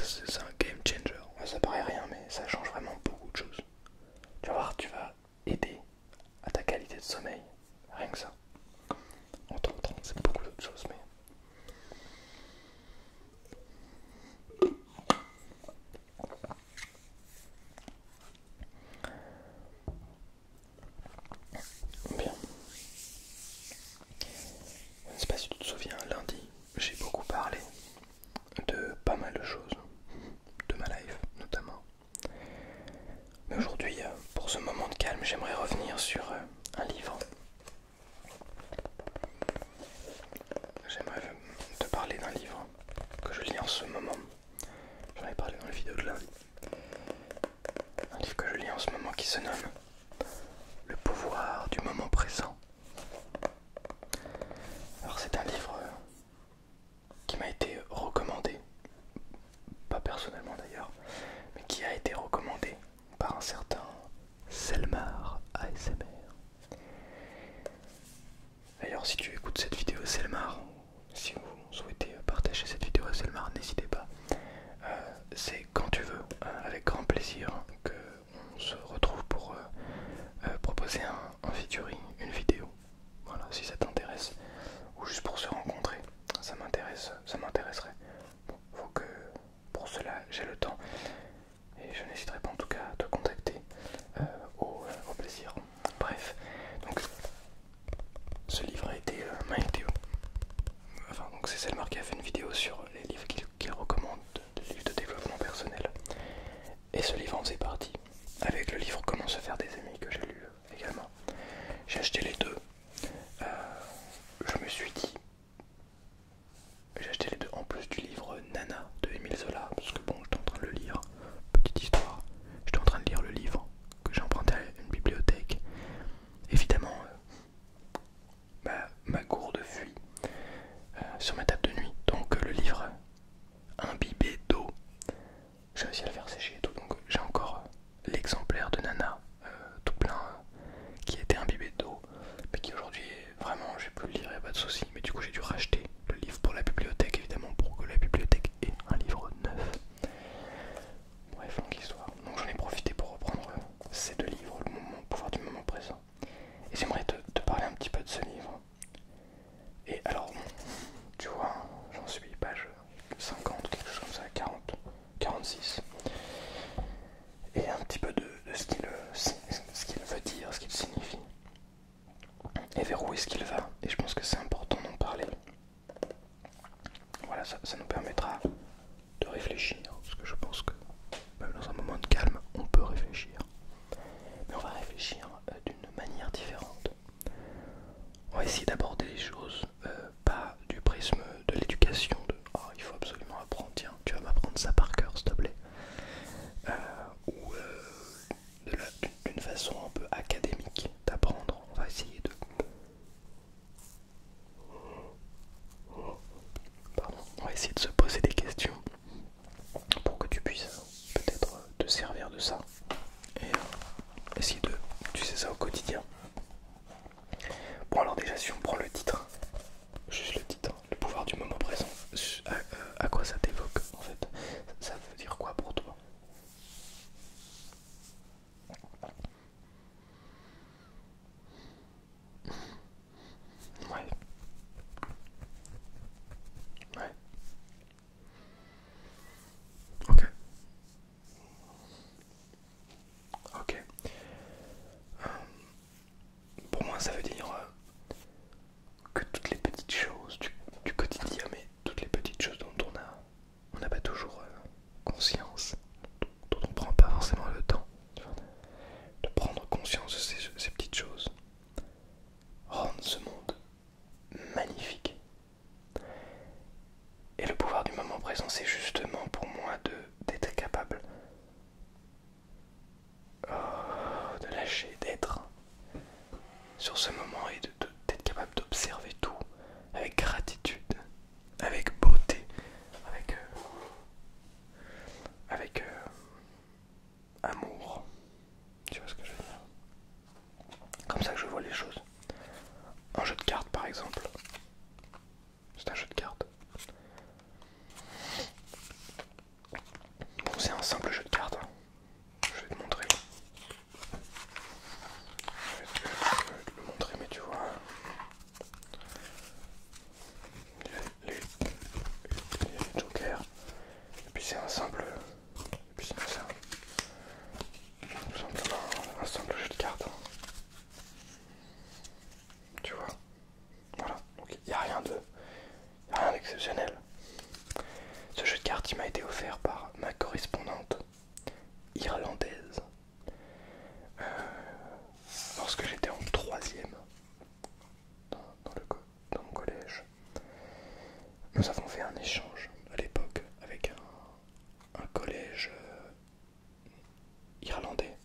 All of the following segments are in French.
c'est un game changer. Ouais, ça paraît rien, mais ça change vraiment beaucoup de choses. Tu vas voir, tu vas aider à ta qualité de sommeil. Rien que ça. Entre autres, c'est beaucoup d'autres choses, mais. Bien. Je ne sais pas si tu te souviens, lundi, j'ai beaucoup parlé de pas mal de choses, de ma life notamment. Mais aujourd'hui, pour ce moment de calme, j'aimerais revenir sur un livre. J'aimerais te parler d'un livre que je lis en ce moment. J'en ai parlé dans la vidéo de lundi. Un livre que je lis en ce moment qui se nomme Le pouvoir du moment présent. Alors c'est un livre qui m'a été recommandé, pas personnellement d'ailleurs, mais qui a été recommandé par un certain Selmar ASMR. D'ailleurs, si tu écoutes cette vidéo Selmar, si vous souhaitez partager cette vidéo à Selmar, n'hésitez pas. C'est quand tu veux, avec grand plaisir, que on se retrouve pour proposer un featuring, une vidéo. Voilà, si ça t'intéresse, ou juste pour se rencontrer, ça m'intéresserait. Bon, faut que pour cela j'ai le temps, et je n'hésiterai pas en tout cas à te contacter au plaisir. Bref, donc ce livre m'a été enfin, donc c'est Selmar qui a fait une vidéo sur les livres qu'il recommande, les livres de développement personnel. Et ce livre en faisait partie, avec le livre Comment se faire des amis que j'ai lu également. J'ai acheté les deux. Je me suis dit, j'ai acheté les deux en plus du livre Nana de Émile Zola, parce que bon, j'étais en train de le lire. Petite histoire, j'étais en train de lire le livre que j'ai emprunté à une bibliothèque. Évidemment, ma gourde fuit sur ma table de nuit, donc le livre imbibé d'eau. J'ai réussi à le faire sécher et tout, donc j'ai encore l'exemplaire de Nana tout plein qui a été imbibé d'eau, mais qui aujourd'hui vraiment j'ai pu le lire, y a pas de souci. Mais du coup j'ai dû racheter le livre pour la bibliothèque, évidemment, pour que la bibliothèque ait un livre neuf. Bref, longue histoire. Donc j'en ai profité pour reprendre ces deux livres, le pouvoir du moment présent. Et j'aimerais te parler un petit peu de ce livre. Et alors, tu vois, j'en suis page 50, quelque chose comme ça, 40, 46. Et un petit peu de ce qu'il veut dire, ce qu'il signifie. Et vers où est-ce qu'il va. Et je pense que c'est important d'en parler. Voilà, ça nous permettra de réfléchir. Parce que je pense que même dans un moment de calme, on peut réfléchir. Mais on va réfléchir d'une manière différente. On va essayer d'aborder les choses pas du prisme de l'éducation, de oh, il faut absolument apprendre, tiens, tu vas m'apprendre ça par cœur, s'il te plaît. Ou d'une façon un peu académique d'apprendre. On va essayer de. Pardon, on va essayer de se poser des questions pour que tu puisses peut-être te servir de ça et essayer de utiliser ça au quotidien. Bon, alors déjà, si on prend le titre, juste le titre, le pouvoir du moment présent, à quoi ça t'évoque en fait? c'est un simple. Puis sinon c'est tout simplement un simple jeu de cartes. Tu vois. Voilà. Donc il n'y a rien d'exceptionnel. Ce jeu de cartes il m'a été offert par ma correspondante irlandaise lorsque j'étais en troisième dans mon collège. Nous avons fait un échange à l'époque avec un collège irlandais,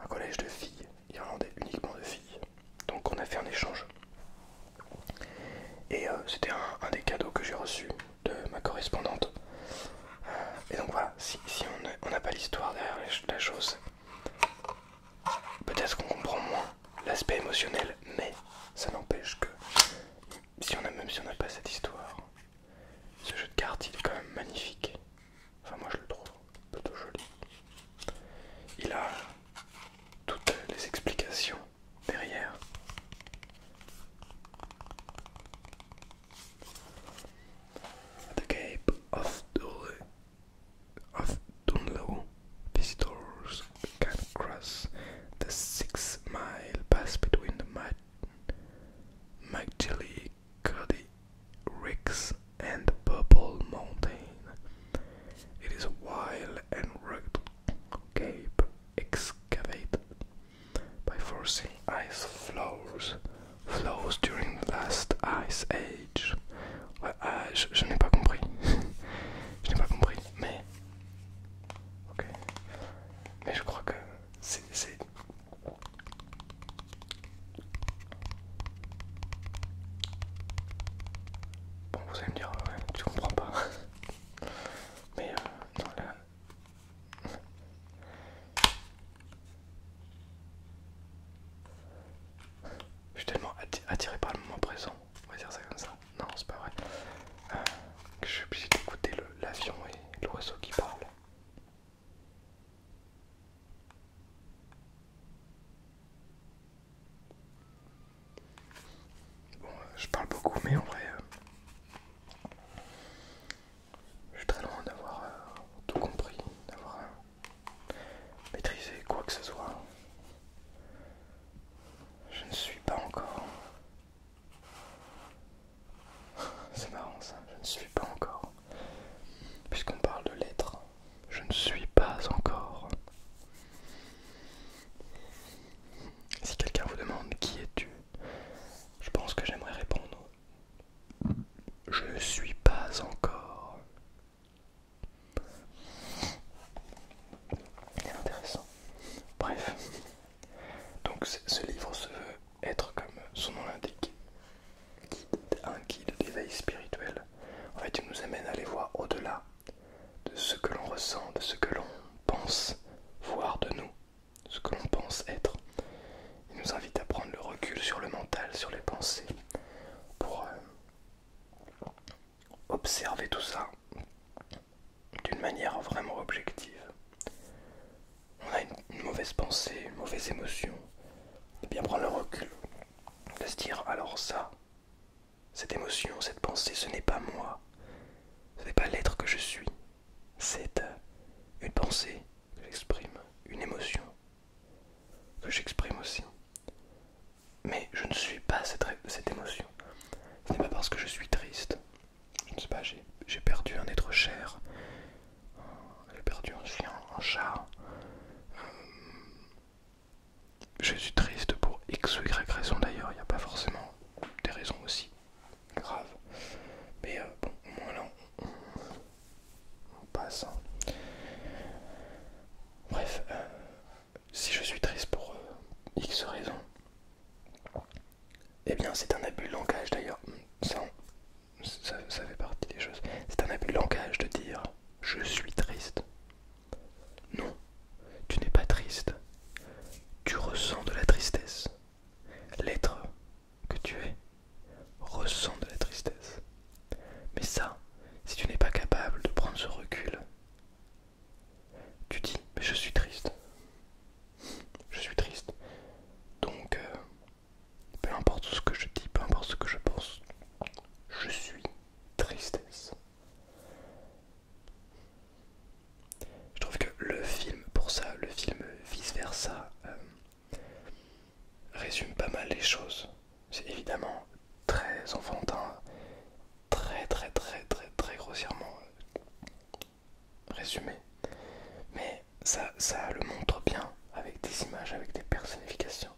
un collège de filles, irlandais uniquement de filles. Donc on a fait un échange. Et c'était un des cadeaux que j'ai reçus de ma correspondante. Et donc voilà, si on n'a pas l'histoire derrière la chose, peut-être qu'on comprend moins l'aspect émotionnel, mais ça n'empêche que même si on n'a pas cette histoire, ce jeu de cartes il est quand même magnifique. Enfin moi je le trouve plutôt joli. Il a toutes les explications derrière. The Cape of Dunlow, visitors can cross the 6-mile pass between the McGillicuddy Ricks and the Purple Mountain. It is a wild and rugged cape excavated by forcing ice flows during the last ice age. Ouais, je n'ai pas compris. Je n'ai pas compris, mais ok. Mais je crois que c'est bon, vous allez me dire, ouais, tu comprends pas. Mais non, là. Je suis tellement attiré par le moment présent, on va dire ça comme ça. Non, c'est pas vrai. Que je suis obligé d'écouter l'avion et l'oiseau qui parle. Bon, je parle beaucoup, mais en vrai, je suis très loin d'avoir tout compris, d'avoir maîtrisé quoi que ce soit. Je ne suis pas encore. C'est marrant ça, je ne suis pas encore. Puisqu'on parle de lettres, je ne suis pas encore. Si quelqu'un vous demande qui es-tu, je pense que j'aimerais répondre je ne suis pas encore. C'est intéressant. Bref. Donc ce livre se veut être, comme son nom l'indique, un guide d'éveil spirituel. En fait, il nous amène à aller voir au-delà de ce que l'on ressent, de ce que l'on pense voir de nous, ce que l'on pense être. Il nous invite à prendre le recul sur le mental, sur les pensées, pour observer tout ça d'une manière vraiment objective. On a une mauvaise pensée, une mauvaise émotion, et bien prendre le recul, de se dire alors ça, cette émotion, cette pensée, ce n'est pas moi, ce n'est pas l'être que je suis, c'est une pensée que j'exprime, une émotion que j'exprime aussi. Mais je ne suis pas cette émotion. Ce n'est pas parce que je suis triste. Je ne sais pas, j'ai perdu un être cher. J'ai perdu un chien, un chat. Je suis triste pour X ou Y raison d'ailleurs. Il n'y a pas forcément des raisons aussi graves. Mais bon, au moins là, résumé. Mais ça le montre bien avec des images, avec des personnifications.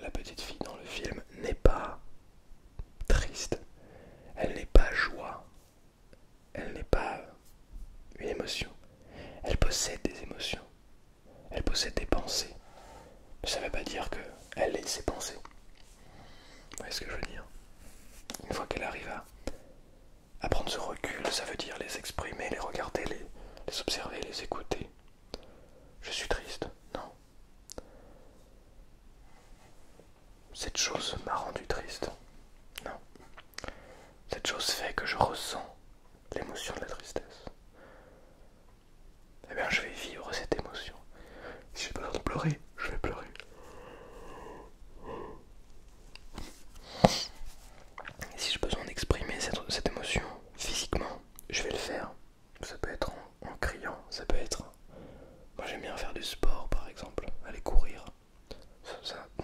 La petite fille dans le film n'est pas triste, elle n'est pas joie, elle n'est pas une émotion. Elle possède des émotions, elle possède des pensées. Mais ça ne veut pas dire qu'elle ait ses pensées. Vous voyez ce que je veux dire? Une fois qu'elle arrive à prendre ce recul, ça veut dire les exprimer, les regarder, les observer, les écouter. Je suis triste, non. Cette chose m'a rendu triste, non. Cette chose fait que je ressens l'émotion de la tristesse. Eh bien, je vais vivre cette émotion. Si j'ai besoin de pleurer, je vais pleurer. Et si j'ai besoin d'exprimer cette émotion physiquement, je vais le faire. Ça peut être en criant, ça peut être... Moi j'aime bien faire du sport par exemple, aller courir.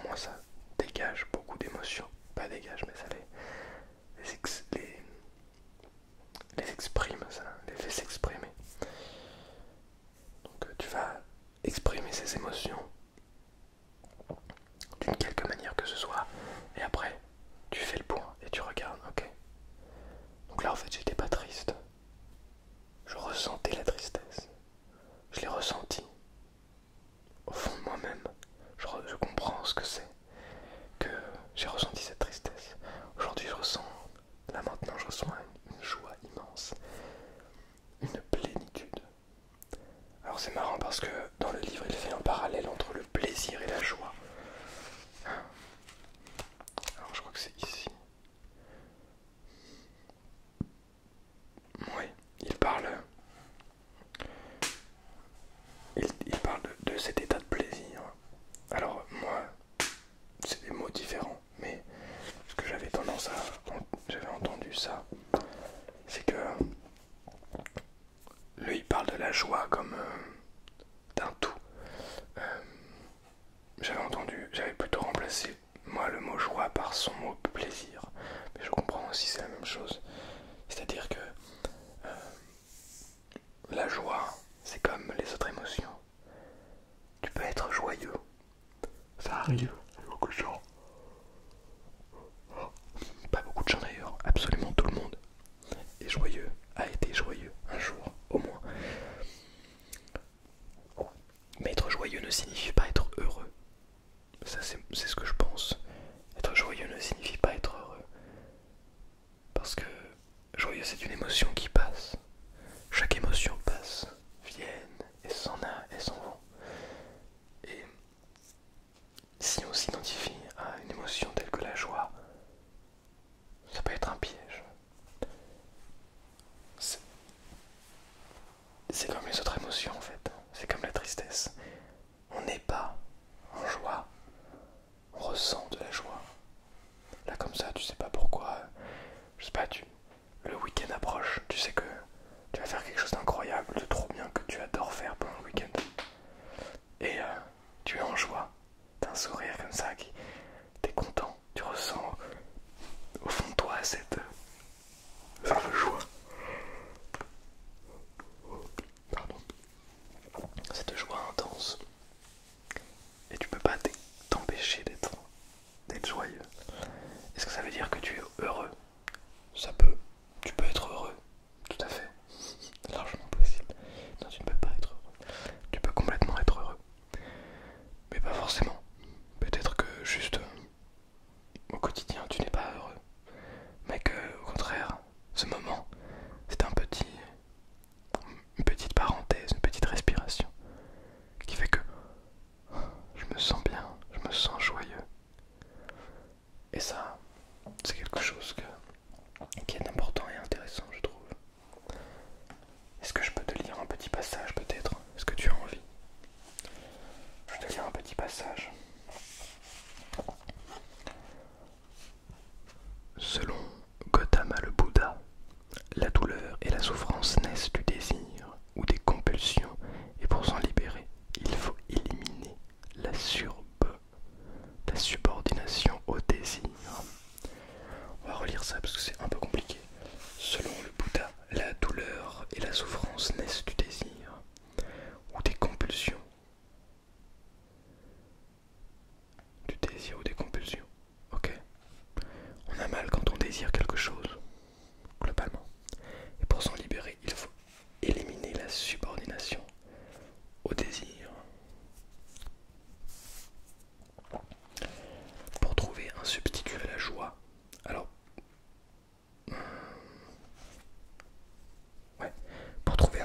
Moi ça dégage beaucoup d'émotions. Pas dégage, mais ça les exprime, ça les fait s'exprimer. Donc tu vas exprimer ces émotions d'une quelque manière que ce soit, et après tu fais le point et tu regardes, ok. Donc là en fait j'étais pas triste, je ressentais la tristesse, je l'ai ressenti au fond de moi-même, je comprends ce que c'est, que j'ai ressenti cette tristesse. Aujourd'hui je ressens, là maintenant je ressens une joie immense, une plénitude. Alors c'est marrant parce que dans le livre il fait un parallèle entre le plaisir et la joie. Alors je crois que c'est ici. Oui, il parle de cet état de plaisir. Alors moi, c'est des mots différents, mais ce que j'avais j'avais entendu ça, c'est que lui il parle de la joie comme d'un tout. J'avais plutôt remplacé moi le mot joie par son mot plaisir, mais je comprends aussi c'est la même chose. C'est-à-dire que la joie, c'est comme les autres émotions. Tu peux être joyeux, ça arrive à beaucoup de gens. Pas beaucoup de gens d'ailleurs, absolument tout le monde est joyeux, a été joyeux un jour au moins. Mais être joyeux ne signifie pas être heureux. Ça c'est ce que je pense. Être joyeux ne signifie pas être heureux. Parce que joyeux c'est une émotion qui passe. Chaque émotion passe, viennent et s'en vont. Et si on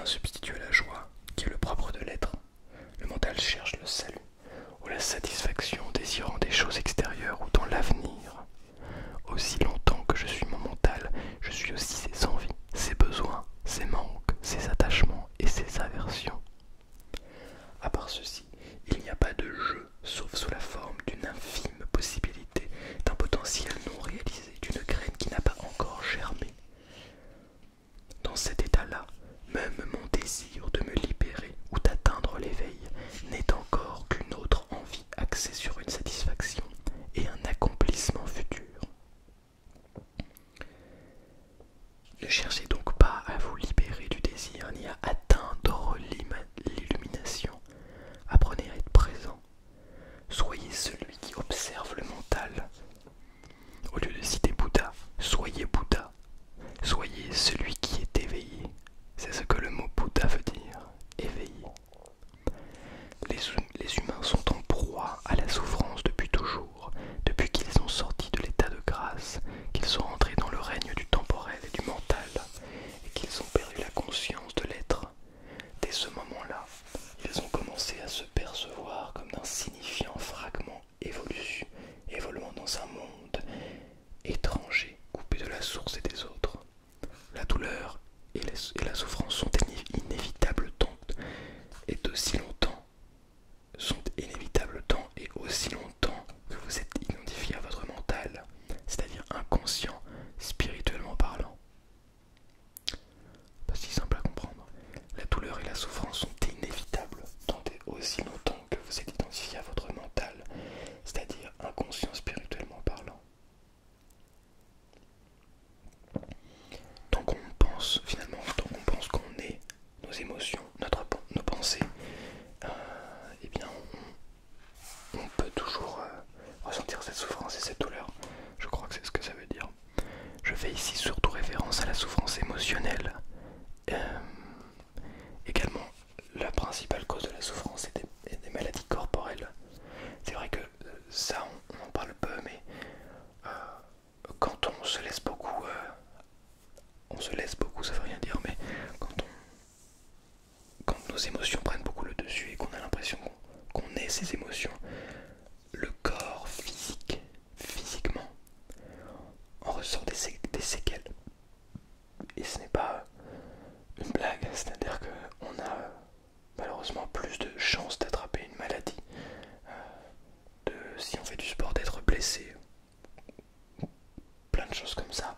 un substitut à la joie, qui est le propre de l'être. Le mental cherche le salut, ou la satisfaction, désirant des choses extérieures ou dans l'avenir. Aussi longtemps que je suis mon mental, je suis aussi ses envies, ses besoins, ses manques, ses attachements et ses aversions. À part ceci, il n'y a pas de jeu, sauf sous la forme d'une infime possibilité, d'un potentiel non réalisé, d'une graine qui n'a pas encore germé. Dans cet état-là, même mon désir de me libérer ou d'atteindre l'éveil n'est encore qu'une autre envie axée sur une satisfaction et un accomplissement futur. Ne cherchez donc pas à vous libérer du désir ni à atteindre l'illumination. Apprenez à être présent. Soyez celui qui observe le mental. Au lieu de citer Bouddha, soyez Bouddha. Soyez celui qui est éveillé. C'est ce que le mot Bouddha veut dire, éveillé. Les humains sont en proie à la souffrance depuis toujours, depuis qu'ils ont sorti de l'état de grâce, qu'ils sont entrés dans le règne du temporel et du mental, et qu'ils ont perdu la conscience de l'être. Dès ce moment-là, ils ont commencé à se percevoir comme d'insignifiants fragments évoluant dans un monde étranger, coupé de la source et des autres. La douleur et la souffrance sont inévitables tant et aussi longtemps que vous êtes identifié à votre mental, c'est-à-dire inconscient, spirituellement parlant. Pas si simple à comprendre. La douleur et la souffrance sont inévitables tant et aussi longtemps que vous êtes identifié à votre mental, c'est-à-dire inconscient, spirituellement parlant. Tant qu'on pense qu'on est nos émotions, nos pensées, eh bien on peut toujours ressentir cette souffrance et cette douleur. Je crois que c'est ce que ça veut dire. Je fais ici surtout référence à la souffrance émotionnelle. Également, la principale cause de la souffrance est des maladies corporelles. C'est vrai que ça, on en parle peu, mais quand on se laisse beaucoup, ça veut rien dire, mais quand nos émotions prennent beaucoup le dessus et qu'on a l'impression qu'on est ces émotions, le corps physiquement, on ressort des séquelles. Et ce n'est pas une blague, c'est-à-dire qu'on a malheureusement plus de chances d'attraper une maladie, si on fait du sport, d'être blessé, plein de choses comme ça.